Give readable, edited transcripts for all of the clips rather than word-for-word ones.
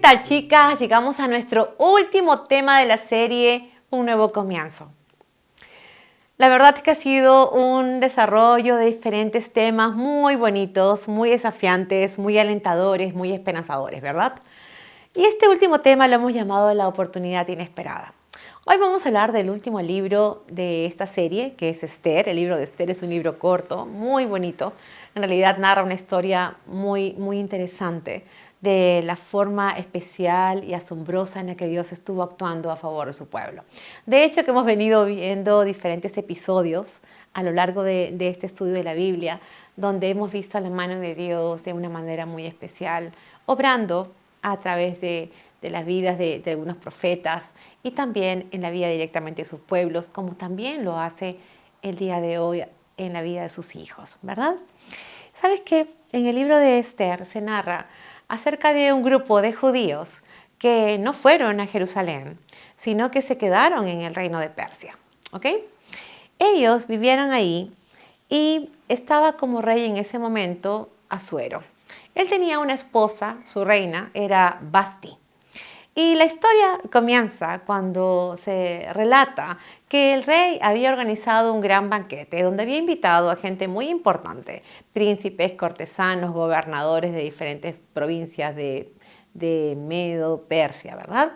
tal, chicas? Llegamos a nuestro último tema de la serie, Un nuevo comienzo. La verdad es que ha sido un desarrollo de diferentes temas muy bonitos, muy desafiantes, muy alentadores, muy esperanzadores, ¿verdad? Y este último tema lo hemos llamado La oportunidad inesperada. Hoy vamos a hablar del último libro de esta serie, que es Esther. El libro de Esther es un libro corto, muy bonito. En realidad narra una historia muy interesante de la forma especial y asombrosa en la que Dios estuvo actuando a favor de su pueblo. De hecho, que hemos venido viendo diferentes episodios a lo largo de este estudio de la Biblia, donde hemos visto la mano de Dios de una manera muy especial, obrando a través de las vidas de algunos profetas y también en la vida directamente de sus pueblos, como también lo hace el día de hoy en la vida de sus hijos, ¿verdad? ¿Sabes qué? En el libro de Esther se narra acerca de un grupo de judíos que no fueron a Jerusalén, sino que se quedaron en el reino de Persia, ¿ok? Ellos vivieron ahí y estaba como rey en ese momento Asuero. Él tenía una esposa, su reina era Vasti. Y la historia comienza cuando se relata que el rey había organizado un gran banquete donde había invitado a gente muy importante, príncipes, cortesanos, gobernadores de diferentes provincias de Medo, Persia, ¿verdad?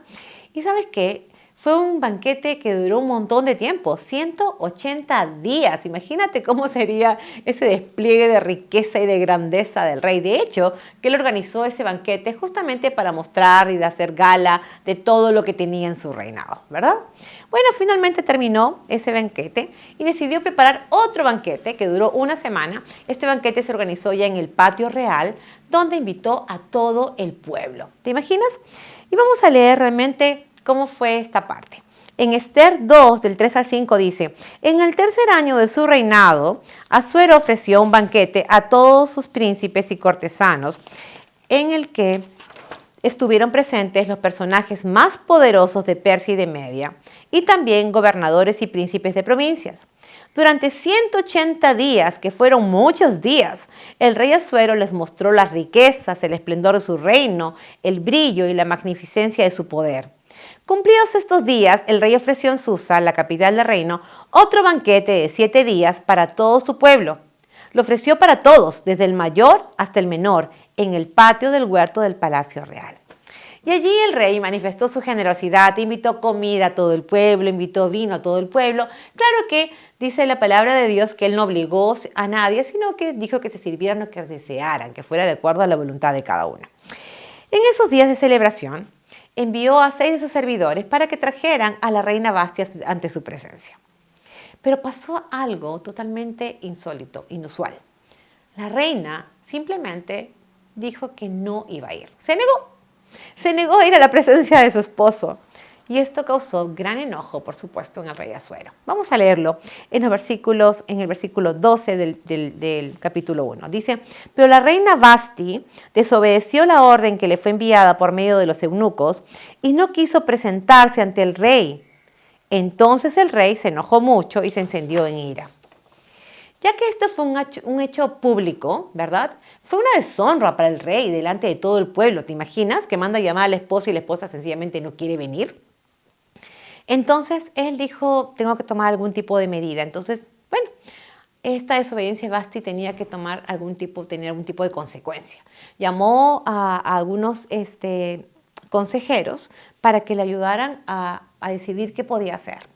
Y ¿sabes qué? Fue un banquete que duró un montón de tiempo, 180 días. Imagínate cómo sería ese despliegue de riqueza y de grandeza del rey. De hecho, que él organizó ese banquete justamente para mostrar y de hacer gala de todo lo que tenía en su reinado, ¿verdad? Bueno, finalmente terminó ese banquete y decidió preparar otro banquete que duró una semana. Este banquete se organizó ya en el patio real, donde invitó a todo el pueblo. ¿Te imaginas? Y vamos a leer realmente cómo fue esta parte. En Esther 2, del 3 al 5 dice: en el tercer año de su reinado, Asuero ofreció un banquete a todos sus príncipes y cortesanos, en el que estuvieron presentes los personajes más poderosos de Persia y de Media, y también gobernadores y príncipes de provincias. Durante 180 días, que fueron muchos días, el rey Asuero les mostró las riquezas, el esplendor de su reino, el brillo y la magnificencia de su poder. Cumplidos estos días, el rey ofreció en Susa, la capital del reino, otro banquete de 7 días para todo su pueblo. Lo ofreció para todos, desde el mayor hasta el menor, en el patio del huerto del palacio real. Y allí el rey manifestó su generosidad, invitó comida a todo el pueblo, invitó vino a todo el pueblo. Claro que dice la palabra de Dios que él no obligó a nadie, sino que dijo que se sirvieran lo que desearan, que fuera de acuerdo a la voluntad de cada uno. En esos días de celebración, envió a 6 de sus servidores para que trajeran a la reina Vasti ante su presencia. Pero pasó algo totalmente insólito, inusual. La reina simplemente dijo que no iba a ir. Se negó a ir a la presencia de su esposo. Y esto causó gran enojo, por supuesto, en el rey Asuero. Vamos a leerlo en el versículo 12 del capítulo 1. Dice: pero la reina Vasti desobedeció la orden que le fue enviada por medio de los eunucos y no quiso presentarse ante el rey. Entonces el rey se enojó mucho y se encendió en ira. Ya que esto fue un hecho público, ¿verdad? Fue una deshonra para el rey delante de todo el pueblo. ¿Te imaginas que manda a llamar a la esposa y la esposa sencillamente no quiere venir? Entonces él dijo: tengo que tomar algún tipo de medida. Entonces, bueno, esta desobediencia Vasti tenía que tener algún tipo de consecuencia. Llamó a algunos consejeros para que le ayudaran a decidir qué podía hacer.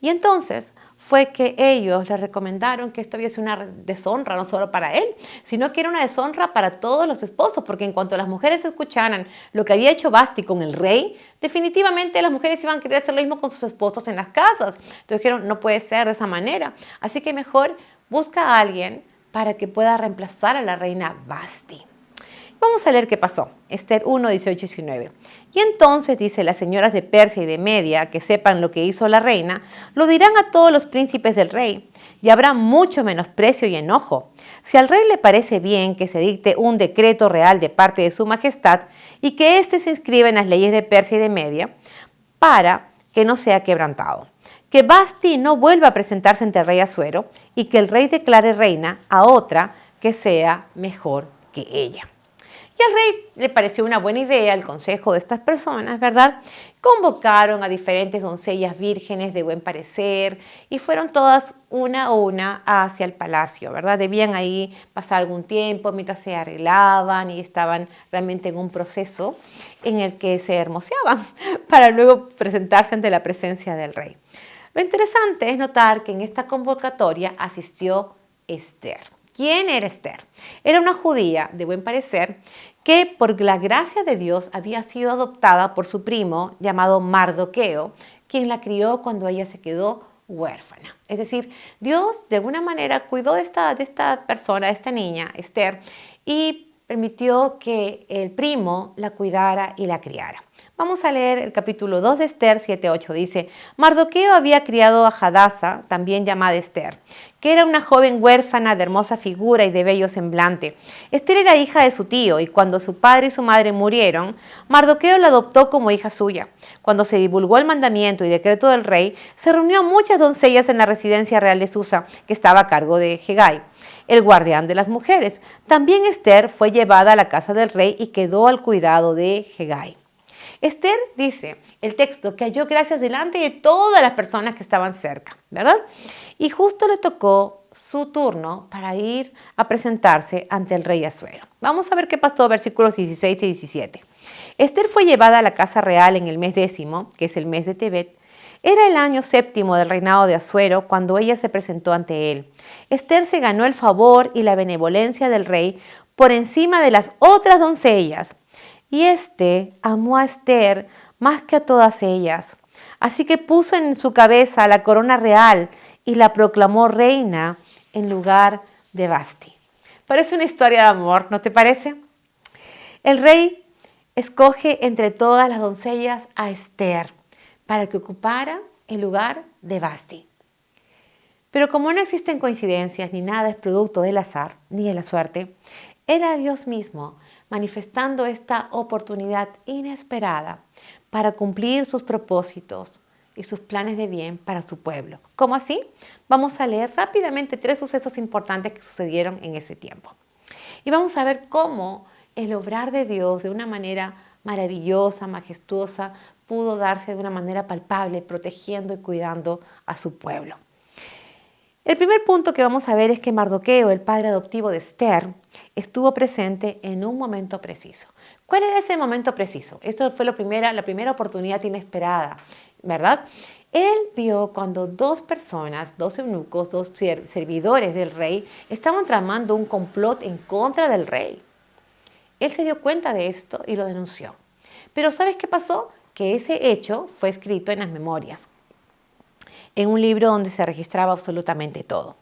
Y entonces fue que ellos le recomendaron que esto había sido una deshonra no solo para él, sino que era una deshonra para todos los esposos, porque en cuanto las mujeres escucharan lo que había hecho Vasti con el rey, definitivamente las mujeres iban a querer hacer lo mismo con sus esposos en las casas. Entonces dijeron: no puede ser de esa manera, así que mejor busca a alguien para que pueda reemplazar a la reina Vasti. Vamos a leer qué pasó. Esther 1, 18 y 19. Y entonces, dice, las señoras de Persia y de Media, que sepan lo que hizo la reina, lo dirán a todos los príncipes del rey, y habrá mucho menosprecio y enojo. Si al rey le parece bien que se dicte un decreto real de parte de su majestad, y que éste se inscriba en las leyes de Persia y de Media, para que no sea quebrantado. Que Vasti no vuelva a presentarse ante el rey Asuero, y que el rey declare reina a otra que sea mejor que ella. Y al rey le pareció una buena idea el consejo de estas personas, ¿verdad? Convocaron a diferentes doncellas vírgenes de buen parecer y fueron todas una a una hacia el palacio, ¿verdad? Debían ahí pasar algún tiempo mientras se arreglaban y estaban realmente en un proceso en el que se hermoseaban para luego presentarse ante la presencia del rey. Lo interesante es notar que en esta convocatoria asistió Esther. ¿Quién era Esther? Era una judía de buen parecer que por la gracia de Dios había sido adoptada por su primo llamado Mardoqueo, quien la crió cuando ella se quedó huérfana. Es decir, Dios de alguna manera cuidó de esta persona, de esta niña, Esther, y permitió que el primo la cuidara y la criara. Vamos a leer el capítulo 2 de Esther 7:8. Dice, Mardoqueo había criado a Hadasa, también llamada Esther, que era una joven huérfana de hermosa figura y de bello semblante. Esther era hija de su tío y cuando su padre y su madre murieron, Mardoqueo la adoptó como hija suya. Cuando se divulgó el mandamiento y decreto del rey, se reunió muchas doncellas en la residencia real de Susa, que estaba a cargo de Hegai, el guardián de las mujeres. También Esther fue llevada a la casa del rey y quedó al cuidado de Hegai. Esther dice, el texto, que halló gracias delante de todas las personas que estaban cerca, ¿verdad? Y justo le tocó su turno para ir a presentarse ante el rey Asuero. Vamos a ver qué pasó, versículos 16 y 17. Esther fue llevada a la casa real en el mes 10º, que es el mes de Tebet. Era el año 7º del reinado de Asuero cuando ella se presentó ante él. Esther se ganó el favor y la benevolencia del rey por encima de las otras doncellas. Y éste amó a Esther más que a todas ellas. Así que puso en su cabeza la corona real y la proclamó reina en lugar de Vasti. Parece una historia de amor, ¿no te parece? El rey escoge entre todas las doncellas a Esther para que ocupara el lugar de Vasti. Pero como no existen coincidencias ni nada es producto del azar ni de la suerte, era Dios mismo manifestando esta oportunidad inesperada para cumplir sus propósitos y sus planes de bien para su pueblo. ¿Cómo así? Vamos a leer rápidamente 3 sucesos importantes que sucedieron en ese tiempo. Y vamos a ver cómo el obrar de Dios de una manera maravillosa, majestuosa, pudo darse de una manera palpable, protegiendo y cuidando a su pueblo. El primer punto que vamos a ver es que Mardoqueo, el padre adoptivo de Esther, estuvo presente en un momento preciso. ¿Cuál era ese momento preciso? Esto fue la primera oportunidad inesperada, ¿verdad? Él vio cuando 2 personas, 2 eunucos, 2 servidores del rey, estaban tramando un complot en contra del rey. Él se dio cuenta de esto y lo denunció. Pero ¿sabes qué pasó? Que ese hecho fue escrito en las memorias, en un libro donde se registraba absolutamente todo.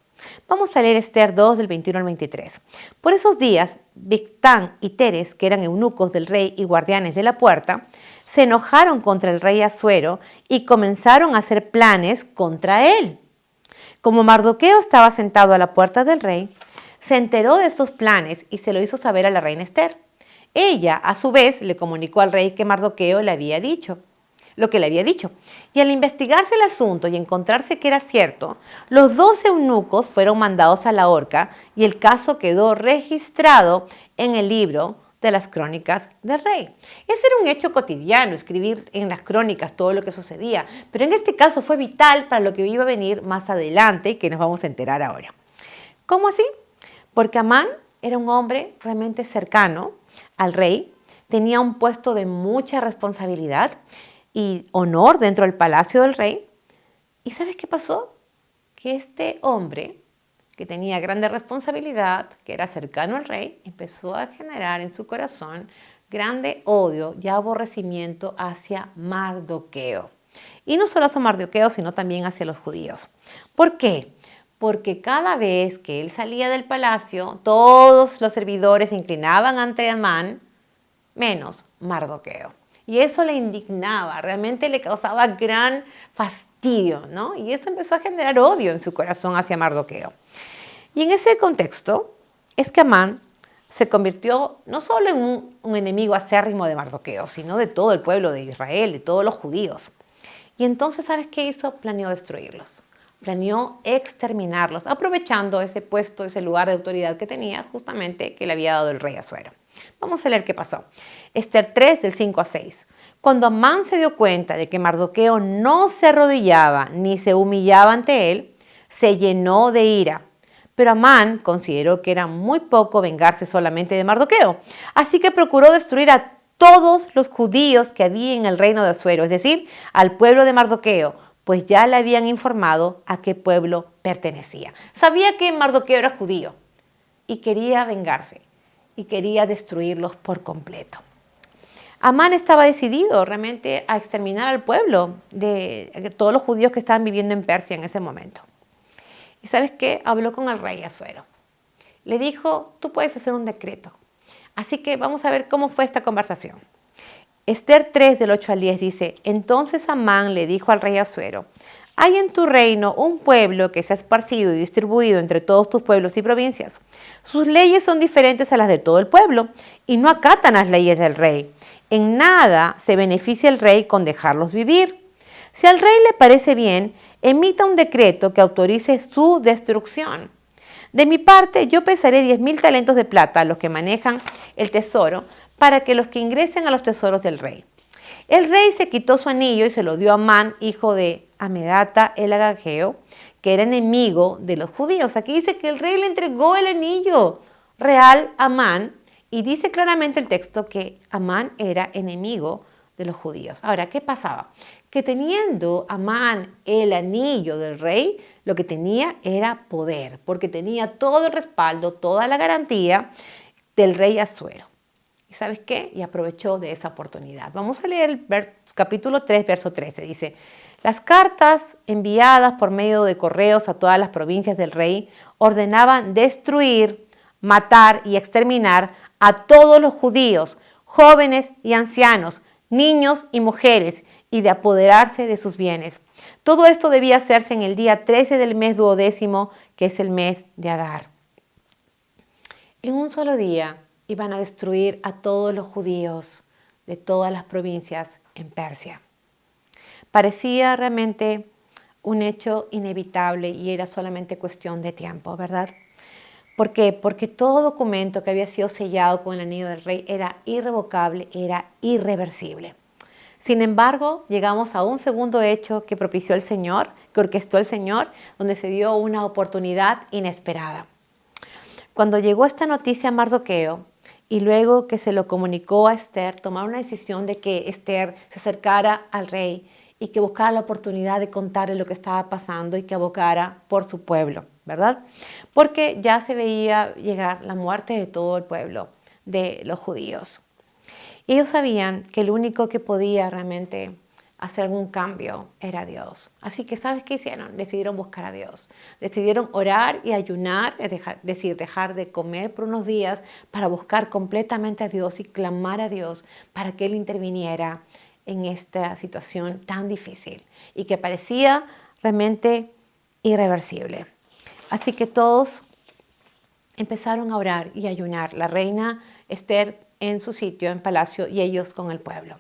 Vamos a leer Esther 2 del 21 al 23. Por esos días, Bigtán y Teres, que eran eunucos del rey y guardianes de la puerta, se enojaron contra el rey Asuero y comenzaron a hacer planes contra él. Como Mardoqueo estaba sentado a la puerta del rey, se enteró de estos planes y se lo hizo saber a la reina Esther. Ella, a su vez, le comunicó al rey que Mardoqueo le había dicho lo que le había dicho. Y al investigarse el asunto y encontrarse que era cierto, los 2 eunucos fueron mandados a la horca y el caso quedó registrado en el libro de las crónicas del rey. Eso era un hecho cotidiano, escribir en las crónicas todo lo que sucedía, pero en este caso fue vital para lo que iba a venir más adelante y que nos vamos a enterar ahora. ¿Cómo así? Porque Amán era un hombre realmente cercano al rey, tenía un puesto de mucha responsabilidad y honor dentro del palacio del rey. ¿Y sabes qué pasó? Que este hombre, que tenía grande responsabilidad, que era cercano al rey, empezó a generar en su corazón grande odio y aborrecimiento hacia Mardoqueo. Y no solo hacia Mardoqueo, sino también hacia los judíos. ¿Por qué? Porque cada vez que él salía del palacio, todos los servidores se inclinaban ante Amán, menos Mardoqueo. Y eso le indignaba, realmente le causaba gran fastidio, ¿no? Y eso empezó a generar odio en su corazón hacia Mardoqueo. Y en ese contexto es que Amán se convirtió no solo en un enemigo acérrimo de Mardoqueo, sino de todo el pueblo de Israel, de todos los judíos. Y entonces, ¿sabes qué hizo? Planeó destruirlos. Planeó exterminarlos, aprovechando ese puesto, ese lugar de autoridad que tenía justamente que le había dado el rey Asuero. Vamos a leer qué pasó. Esther 3, del 5 a 6. Cuando Amán se dio cuenta de que Mardoqueo no se arrodillaba ni se humillaba ante él, se llenó de ira. Pero Amán consideró que era muy poco vengarse solamente de Mardoqueo, así que procuró destruir a todos los judíos que había en el reino de Asuero, es decir, al pueblo de Mardoqueo, pues ya le habían informado a qué pueblo pertenecía. Sabía que Mardoqueo era judío y quería vengarse y quería destruirlos por completo. Amán estaba decidido realmente a exterminar al pueblo de todos los judíos que estaban viviendo en Persia en ese momento. ¿Y sabes qué? Habló con el rey Asuero. Le dijo, tú puedes hacer un decreto. Así que vamos a ver cómo fue esta conversación. Esther 3, del 8 al 10 dice, entonces Amán le dijo al rey Asuero, hay en tu reino un pueblo que se ha esparcido y distribuido entre todos tus pueblos y provincias. Sus leyes son diferentes a las de todo el pueblo y no acatan las leyes del rey. En nada se beneficia el rey con dejarlos vivir. Si al rey le parece bien, emita un decreto que autorice su destrucción. De mi parte, yo pesaré 10.000 talentos de plata a los que manejan el tesoro para que los que ingresen a los tesoros del rey. El rey se quitó su anillo y se lo dio a Amán, hijo de Amedata el Agageo, que era enemigo de los judíos. Aquí dice que el rey le entregó el anillo real a Amán y dice claramente el texto que Amán era enemigo de los judíos. Ahora, ¿qué pasaba? Que teniendo Amán el anillo del rey, lo que tenía era poder, porque tenía todo el respaldo, toda la garantía del rey Asuero. ¿Y sabes qué? Y aprovechó de esa oportunidad. Vamos a leer el capítulo 3, verso 13. Dice, las cartas enviadas por medio de correos a todas las provincias del rey ordenaban destruir, matar y exterminar a todos los judíos, jóvenes y ancianos, niños y mujeres, y de apoderarse de sus bienes. Todo esto debía hacerse en el día 13 del mes duodécimo, que es el mes de Adar. En un solo día iban a destruir a todos los judíos de todas las provincias en Persia. Parecía realmente un hecho inevitable y era solamente cuestión de tiempo, ¿verdad? ¿Por qué? Porque todo documento que había sido sellado con el anillo del rey era irrevocable, era irreversible. Sin embargo, llegamos a un segundo hecho que propició el Señor, que orquestó el Señor, donde se dio una oportunidad inesperada. Cuando llegó esta noticia a Mardoqueo y luego que se lo comunicó a Esther, tomaron la decisión de que Esther se acercara al rey y que buscara la oportunidad de contarle lo que estaba pasando y que abocara por su pueblo, ¿verdad? Porque ya se veía llegar la muerte de todo el pueblo de los judíos. Y ellos sabían que el único que podía realmente hacer algún cambio era Dios. Así que, ¿sabes qué hicieron? Decidieron buscar a Dios. Decidieron orar y ayunar, es decir, dejar de comer por unos días para buscar completamente a Dios y clamar a Dios para que Él interviniera en esta situación tan difícil y que parecía realmente irreversible. Así que todos empezaron a orar y ayunar. La reina Esther en su sitio, en palacio, y ellos con el pueblo.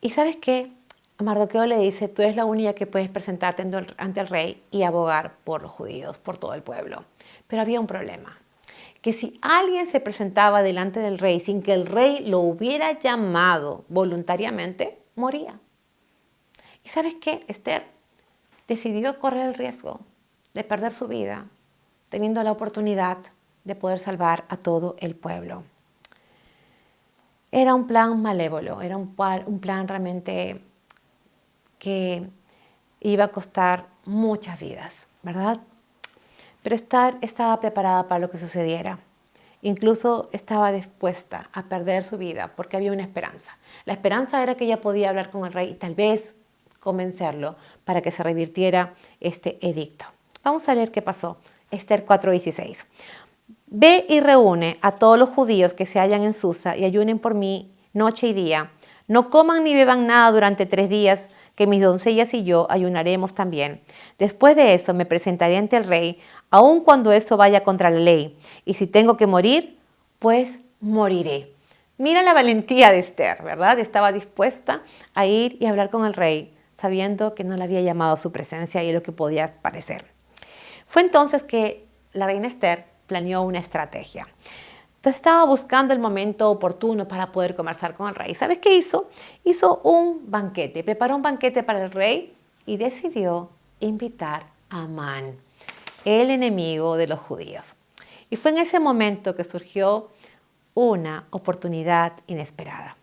¿Y sabes qué? A Mardoqueo le dice, tú eres la única que puedes presentarte ante el rey y abogar por los judíos, por todo el pueblo. Pero había un problema, que si alguien se presentaba delante del rey sin que el rey lo hubiera llamado voluntariamente, moría. ¿Y sabes qué? Esther decidió correr el riesgo de perder su vida, teniendo la oportunidad de poder salvar a todo el pueblo. Era un plan malévolo, era un plan realmente que iba a costar muchas vidas, ¿verdad? Pero Esther estaba preparada para lo que sucediera. Incluso estaba dispuesta a perder su vida porque había una esperanza. La esperanza era que ella podía hablar con el rey y tal vez convencerlo para que se revirtiera este edicto. Vamos a leer qué pasó. Esther 4:16. Ve y reúne a todos los judíos que se hallan en Susa y ayunen por mí noche y día. No coman ni beban nada durante 3 días, que mis doncellas y yo ayunaremos también. Después de eso me presentaré ante el rey, aun cuando eso vaya contra la ley. Y si tengo que morir, pues moriré. Mira la valentía de Esther, ¿verdad? Estaba dispuesta a ir y hablar con el rey, sabiendo que no le había llamado a su presencia y lo que podía parecer. Fue entonces que la reina Esther planeó una estrategia. estaba buscando el momento oportuno para poder conversar con el rey. ¿Sabes qué hizo? Hizo un banquete, preparó un banquete para el rey y decidió invitar a Amán, el enemigo de los judíos. Y fue en ese momento que surgió una oportunidad inesperada.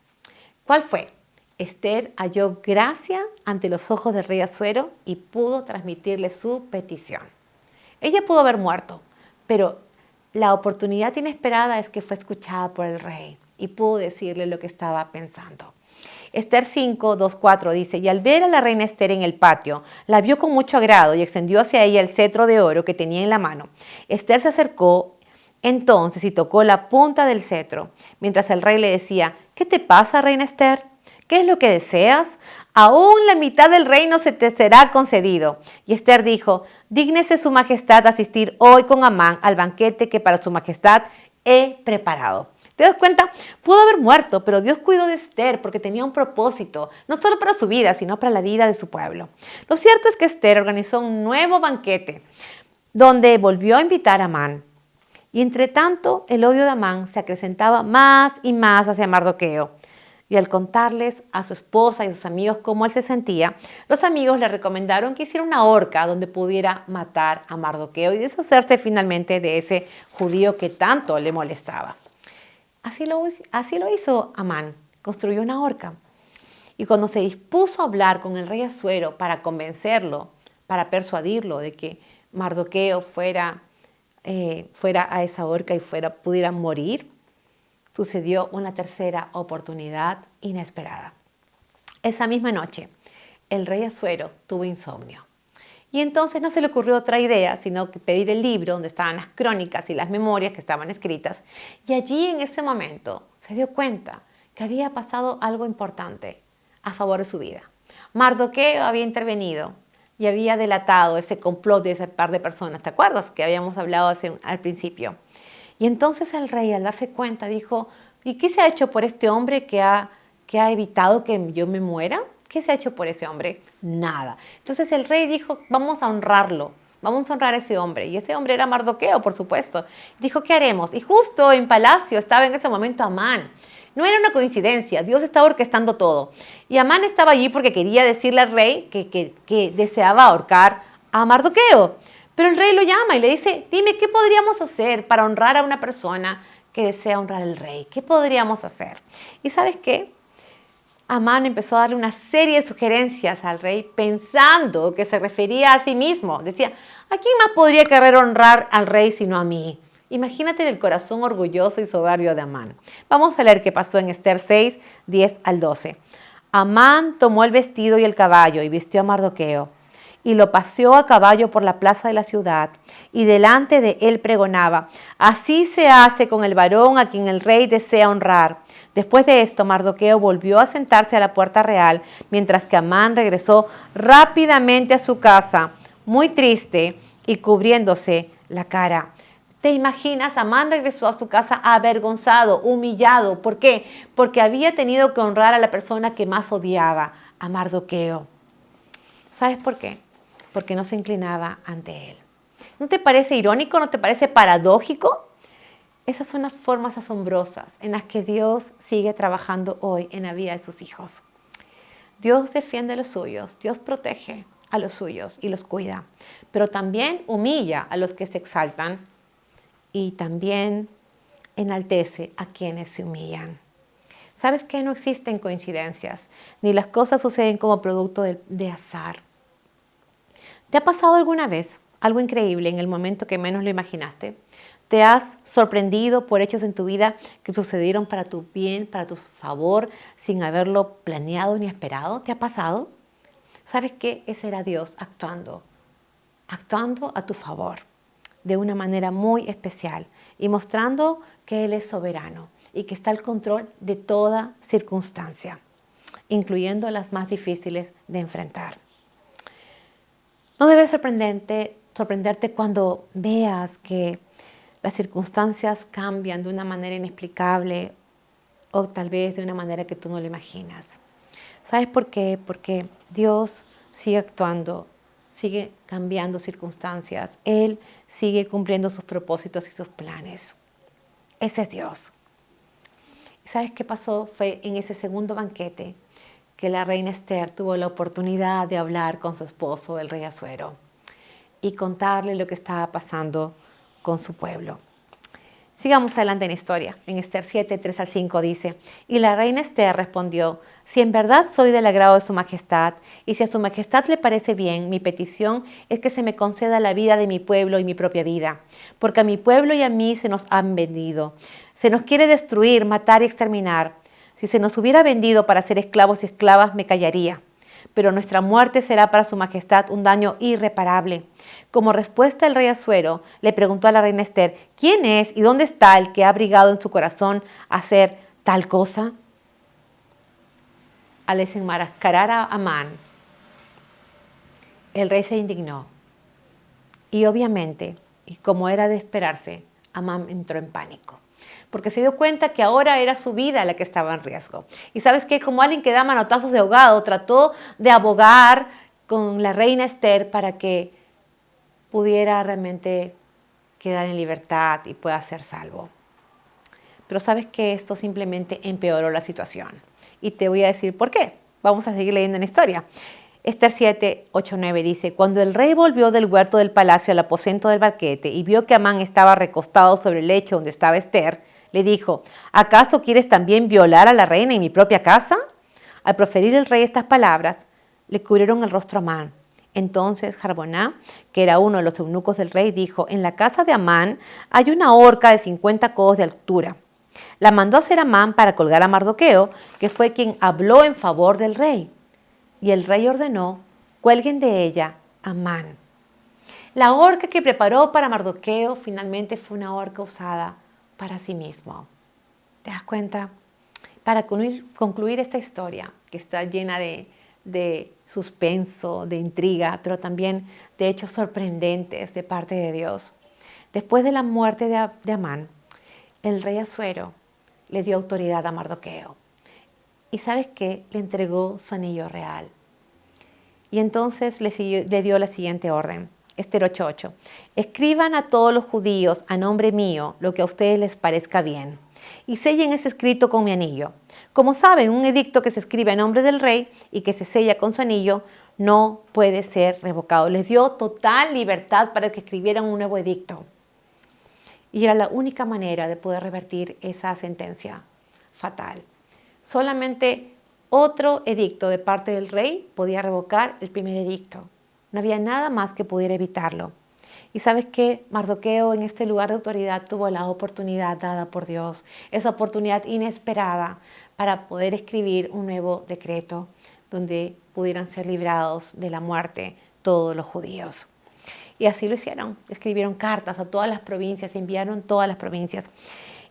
¿Cuál fue? Esther halló gracia ante los ojos del rey Asuero y pudo transmitirle su petición. Ella pudo haber muerto, pero la oportunidad inesperada es que fue escuchada por el rey y pudo decirle lo que estaba pensando. Esther 5, 2, 4 dice, y al ver a la reina Esther en el patio, la vio con mucho agrado y extendió hacia ella el cetro de oro que tenía en la mano. Esther se acercó entonces y tocó la punta del cetro, mientras el rey le decía, ¿qué te pasa, reina Esther? ¿Qué es lo que deseas? Aún la mitad del reino se te será concedido. Y Esther dijo, dígnese su majestad asistir hoy con Amán al banquete que para su majestad he preparado. ¿Te das cuenta? Pudo haber muerto, pero Dios cuidó de Esther porque tenía un propósito, no solo para su vida, sino para la vida de su pueblo. Lo cierto es que Esther organizó un nuevo banquete donde volvió a invitar a Amán. Y entre tanto, el odio de Amán se acrecentaba más y más hacia Mardoqueo. Y al contarles a su esposa y a sus amigos cómo él se sentía, los amigos le recomendaron que hiciera una horca donde pudiera matar a Mardoqueo y deshacerse finalmente de ese judío que tanto le molestaba. Así lo hizo Amán, construyó una horca. Y cuando se dispuso a hablar con el rey Asuero para convencerlo, para persuadirlo de que Mardoqueo fuera a esa horca y pudiera morir, sucedió una tercera oportunidad inesperada. Esa misma noche, el rey Asuero tuvo insomnio. Y entonces no se le ocurrió otra idea, sino que pedir el libro donde estaban las crónicas y las memorias que estaban escritas. Y allí en ese momento se dio cuenta que había pasado algo importante a favor de su vida. Mardoqueo había intervenido y había delatado ese complot de ese par de personas. ¿Te acuerdas que habíamos hablado al principio? Y entonces el rey, al darse cuenta, dijo, ¿y qué se ha hecho por este hombre que ha evitado que yo me muera? ¿Qué se ha hecho por ese hombre? Nada. Entonces el rey dijo, vamos a honrarlo, vamos a honrar a ese hombre. Y ese hombre era Mardoqueo, por supuesto. Dijo, ¿qué haremos? Y justo en palacio estaba en ese momento Amán. No era una coincidencia, Dios estaba orquestando todo. Y Amán estaba allí porque quería decirle al rey que deseaba ahorcar a Mardoqueo. Pero el rey lo llama y le dice, dime, ¿qué podríamos hacer para honrar a una persona que desea honrar al rey? ¿Qué podríamos hacer? ¿Y sabes qué? Amán empezó a darle una serie de sugerencias al rey pensando que se refería a sí mismo. Decía, ¿a quién más podría querer honrar al rey sino a mí? Imagínate el corazón orgulloso y soberbio de Amán. Vamos a leer qué pasó en Esther 6, 10 al 12. Amán tomó el vestido y el caballo y vistió a Mardoqueo y lo paseó a caballo por la plaza de la ciudad y delante de él pregonaba, así se hace con el varón a quien el rey desea honrar. Después de esto, Mardoqueo volvió a sentarse a la puerta real, mientras que Amán regresó rápidamente a su casa, muy triste y cubriéndose la cara. ¿Te imaginas? Amán regresó a su casa avergonzado, humillado. ¿Por qué? Porque había tenido que honrar a la persona que más odiaba, a Mardoqueo. ¿Sabes por qué? Porque no se inclinaba ante él. ¿No te parece irónico? ¿No te parece paradójico? Esas son las formas asombrosas en las que Dios sigue trabajando hoy en la vida de sus hijos. Dios defiende a los suyos, Dios protege a los suyos y los cuida, pero también humilla a los que se exaltan y también enaltece a quienes se humillan. ¿Sabes qué? No existen coincidencias, ni las cosas suceden como producto de azar. ¿Te ha pasado alguna vez algo increíble en el momento que menos lo imaginaste? ¿Te has sorprendido por hechos en tu vida que sucedieron para tu bien, para tu favor, sin haberlo planeado ni esperado? ¿Te ha pasado? ¿Sabes qué? Ese era Dios actuando a tu favor de una manera muy especial y mostrando que Él es soberano y que está al control de toda circunstancia, incluyendo las más difíciles de enfrentar. No debe sorprenderte cuando veas que las circunstancias cambian de una manera inexplicable o tal vez de una manera que tú no lo imaginas. ¿Sabes por qué? Porque Dios sigue actuando, sigue cambiando circunstancias. Él sigue cumpliendo sus propósitos y sus planes. ese es Dios. ¿Y sabes qué pasó? Fue en ese segundo banquete que la reina Esther tuvo la oportunidad de hablar con su esposo, el rey Asuero, y contarle lo que estaba pasando con su pueblo. Sigamos adelante en la historia. En Esther 7, 3 al 5 dice, y la reina Esther respondió, si en verdad soy del agrado de su majestad, y si a su majestad le parece bien, mi petición es que se me conceda la vida de mi pueblo y mi propia vida, porque a mi pueblo y a mí se nos han vendido. Se nos quiere destruir, matar y exterminar. Si se nos hubiera vendido para ser esclavos y esclavas, me callaría. Pero nuestra muerte será para su majestad un daño irreparable. Como respuesta, el rey Asuero le preguntó a la reina Esther, ¿quién es y dónde está el que ha abrigado en su corazón hacer tal cosa? Al desenmascarar a Amán, el rey se indignó. Y obviamente, y como era de esperarse, Amán entró en pánico. Porque se dio cuenta que ahora era su vida la que estaba en riesgo. Y sabes qué, como alguien que da manotazos de ahogado, trató de abogar con la reina Esther para que pudiera realmente quedar en libertad y pueda ser salvo. Pero sabes que esto simplemente empeoró la situación. Y te voy a decir por qué. Vamos a seguir leyendo en la historia. Esther 7, 8, 9 dice, cuando el rey volvió del huerto del palacio al aposento del banquete y vio que Amán estaba recostado sobre el lecho donde estaba Esther, le dijo, ¿acaso quieres también violar a la reina en mi propia casa? Al proferir el rey estas palabras, le cubrieron el rostro a Amán. Entonces Jarboná, que era uno de los eunucos del rey, dijo, en la casa de Amán hay una horca de 50 codos de altura. La mandó a hacer Amán para colgar a Mardoqueo, que fue quien habló en favor del rey. Y el rey ordenó, cuelguen de ella a Amán. La horca que preparó para Mardoqueo finalmente fue una horca usada para sí mismo. ¿Te das cuenta? Para concluir esta historia, que está llena de suspenso, de intriga, pero también de hechos sorprendentes de parte de Dios. Después de la muerte de Amán, el rey Asuero le dio autoridad a Mardoqueo. ¿Y sabes qué? Le entregó su anillo real. Y entonces le dio la siguiente orden. Esther 8:8. Escriban a todos los judíos a nombre mío lo que a ustedes les parezca bien. Y sellen ese escrito con mi anillo. Como saben, un edicto que se escribe a nombre del rey y que se sella con su anillo no puede ser revocado. Les dio total libertad para que escribieran un nuevo edicto. Y era la única manera de poder revertir esa sentencia fatal. Solamente otro edicto de parte del rey podía revocar el primer edicto. No había nada más que pudiera evitarlo. Y sabes qué, Mardoqueo en este lugar de autoridad tuvo la oportunidad dada por Dios, esa oportunidad inesperada para poder escribir un nuevo decreto donde pudieran ser librados de la muerte todos los judíos. Y así lo hicieron, escribieron cartas a todas las provincias, enviaron todas las provincias.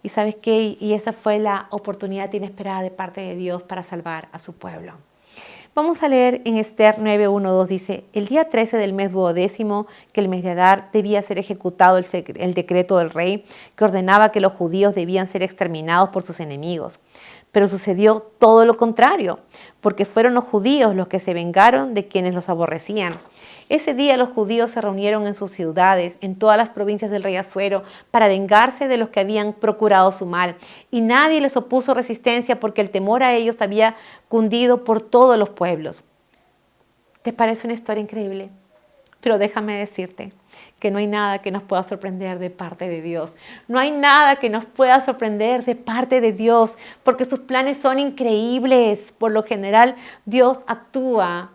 Y sabes qué, y esa fue la oportunidad inesperada de parte de Dios para salvar a su pueblo. Vamos a leer en Esther 9:1-2, dice, el día 13 del mes 12º, que el mes de Adar, debía ser ejecutado el decreto del rey que ordenaba que los judíos debían ser exterminados por sus enemigos. Pero sucedió todo lo contrario, porque fueron los judíos los que se vengaron de quienes los aborrecían. Ese día los judíos se reunieron en sus ciudades, en todas las provincias del rey Asuero, para vengarse de los que habían procurado su mal. Y nadie les opuso resistencia porque el temor a ellos había cundido por todos los pueblos. ¿Te parece una historia increíble? Pero déjame decirte que no hay nada que nos pueda sorprender de parte de Dios. No hay nada que nos pueda sorprender de parte de Dios, porque sus planes son increíbles. Por lo general, Dios actúa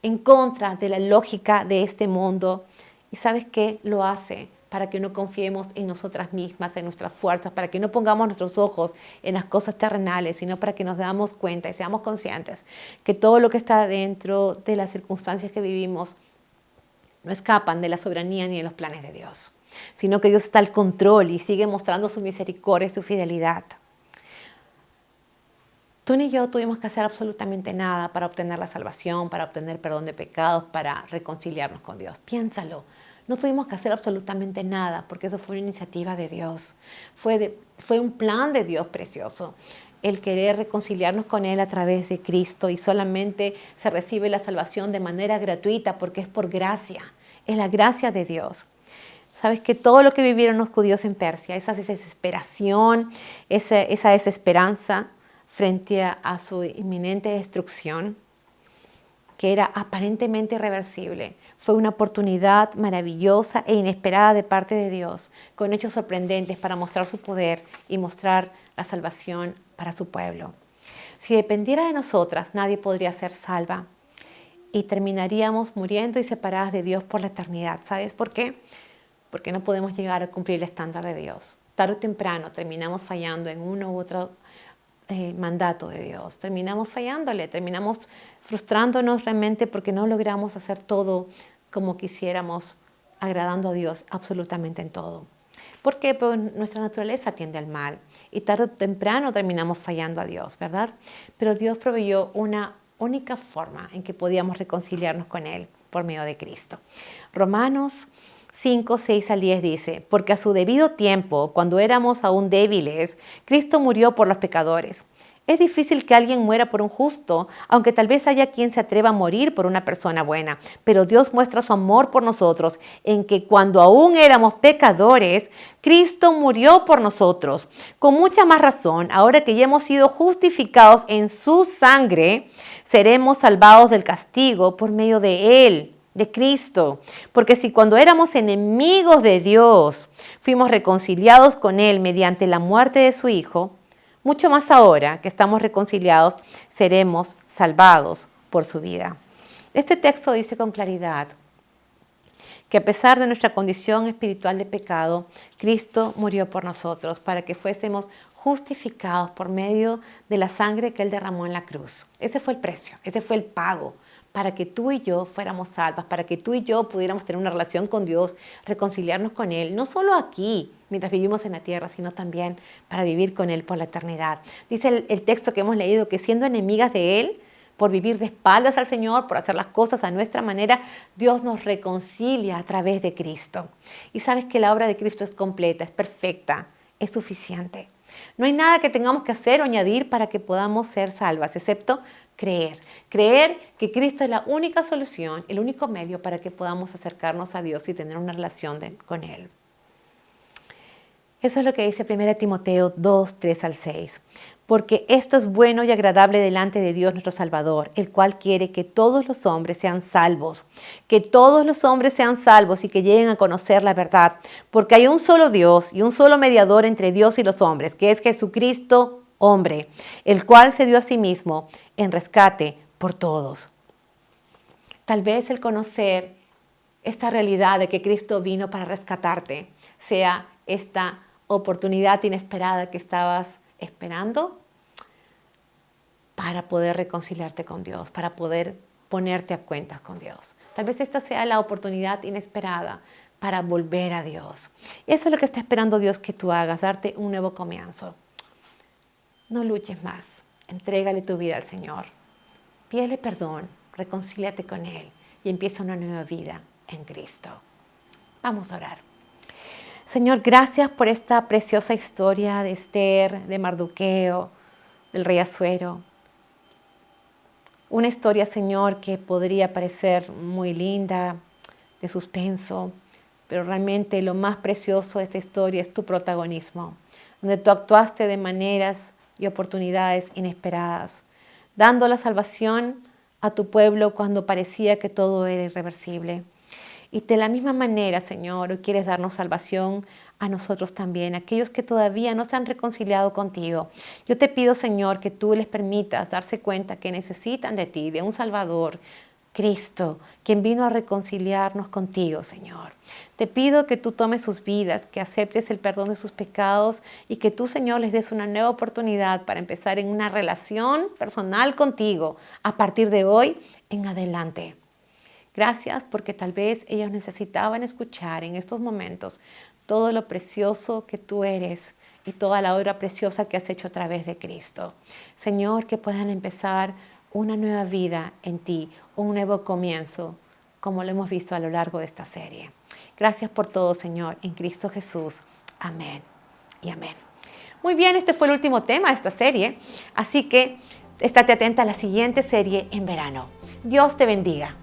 en contra de la lógica de este mundo. ¿Y sabes qué? Lo hace para que no confiemos en nosotras mismas, en nuestras fuerzas, para que no pongamos nuestros ojos en las cosas terrenales, sino para que nos damos cuenta y seamos conscientes que todo lo que está dentro de las circunstancias que vivimos no escapan de la soberanía ni de los planes de Dios, sino que Dios está al control y sigue mostrando su misericordia y su fidelidad. Tú ni yo tuvimos que hacer absolutamente nada para obtener la salvación, para obtener perdón de pecados, para reconciliarnos con Dios. Piénsalo. No tuvimos que hacer absolutamente nada porque eso fue una iniciativa de Dios. Fue un plan de Dios precioso. El querer reconciliarnos con Él a través de Cristo y solamente se recibe la salvación de manera gratuita porque es por gracia. Es la gracia de Dios. Sabes que todo lo que vivieron los judíos en Persia, esa desesperación, esa desesperanza frente a su inminente destrucción, que era aparentemente irreversible, fue una oportunidad maravillosa e inesperada de parte de Dios, con hechos sorprendentes para mostrar su poder y mostrar la salvación para su pueblo. Si dependiera de nosotras, nadie podría ser salva y terminaríamos muriendo y separadas de Dios por la eternidad. ¿Sabes por qué? Porque no podemos llegar a cumplir el estándar de Dios. Tarde o temprano terminamos fallando en uno u otro mandato de Dios. Terminamos fallándole, terminamos frustrándonos realmente porque no logramos hacer todo como quisiéramos, agradando a Dios absolutamente en todo. ¿Por qué? Porque nuestra naturaleza tiende al mal y tarde o temprano terminamos fallando a Dios, ¿verdad? Pero Dios proveyó una única forma en que podíamos reconciliarnos con Él por medio de Cristo. Romanos 5, 6 al 10 dice, porque a su debido tiempo, cuando éramos aún débiles, Cristo murió por los pecadores. Es difícil que alguien muera por un justo, aunque tal vez haya quien se atreva a morir por una persona buena. Pero Dios muestra su amor por nosotros en que cuando aún éramos pecadores, Cristo murió por nosotros. Con mucha más razón, ahora que ya hemos sido justificados en su sangre, seremos salvados del castigo por medio de Él, de Cristo. Porque si cuando éramos enemigos de Dios, fuimos reconciliados con Él mediante la muerte de su Hijo, mucho más ahora que estamos reconciliados, seremos salvados por su vida. Este texto dice con claridad que a pesar de nuestra condición espiritual de pecado, Cristo murió por nosotros para que fuésemos justificados por medio de la sangre que Él derramó en la cruz. Ese fue el precio, ese fue el pago para que tú y yo fuéramos salvas, para que tú y yo pudiéramos tener una relación con Dios, reconciliarnos con Él, no solo aquí, mientras vivimos en la tierra, sino también para vivir con Él por la eternidad. Dice el texto que hemos leído que siendo enemigas de Él, por vivir de espaldas al Señor, por hacer las cosas a nuestra manera, Dios nos reconcilia a través de Cristo. Y sabes que la obra de Cristo es completa, es perfecta, es suficiente. No hay nada que tengamos que hacer o añadir para que podamos ser salvas, excepto creer. Creer que Cristo es la única solución, el único medio para que podamos acercarnos a Dios y tener una relación con Él. Eso es lo que dice 1 Timoteo 2, 3 al 6. Porque esto es bueno y agradable delante de Dios nuestro Salvador, el cual quiere que todos los hombres sean salvos. Que todos los hombres sean salvos y que lleguen a conocer la verdad. Porque hay un solo Dios y un solo mediador entre Dios y los hombres, que es Jesucristo, hombre, el cual se dio a sí mismo en rescate por todos. Tal vez el conocer esta realidad de que Cristo vino para rescatarte sea esta oportunidad inesperada que estabas esperando para poder reconciliarte con Dios, para poder ponerte a cuentas con Dios. Tal vez esta sea la oportunidad inesperada para volver a Dios. Eso es lo que está esperando Dios que tú hagas, darte un nuevo comienzo. No luches más, entrégale tu vida al Señor. Pídele perdón, reconcíliate con Él y empieza una nueva vida en Cristo. Vamos a orar. Señor, gracias por esta preciosa historia de Esther, de Mardoqueo, del rey Asuero. Una historia, Señor, que podría parecer muy linda, de suspenso, pero realmente lo más precioso de esta historia es tu protagonismo, donde tú actuaste de maneras y oportunidades inesperadas, dando la salvación a tu pueblo cuando parecía que todo era irreversible. Y de la misma manera, Señor, hoy quieres darnos salvación a nosotros también, aquellos que todavía no se han reconciliado contigo. Yo te pido, Señor, que tú les permitas darse cuenta que necesitan de ti, de un Salvador, Cristo, quien vino a reconciliarnos contigo, Señor. Te pido que tú tomes sus vidas, que aceptes el perdón de sus pecados y que tú, Señor, les des una nueva oportunidad para empezar en una relación personal contigo a partir de hoy en adelante. Gracias porque tal vez ellos necesitaban escuchar en estos momentos todo lo precioso que tú eres y toda la obra preciosa que has hecho a través de Cristo. Señor, que puedan empezar una nueva vida en ti, un nuevo comienzo, como lo hemos visto a lo largo de esta serie. Gracias por todo, Señor, en Cristo Jesús. Amén y amén. Muy bien, este fue el último tema de esta serie, así que estate atenta a la siguiente serie en verano. Dios te bendiga.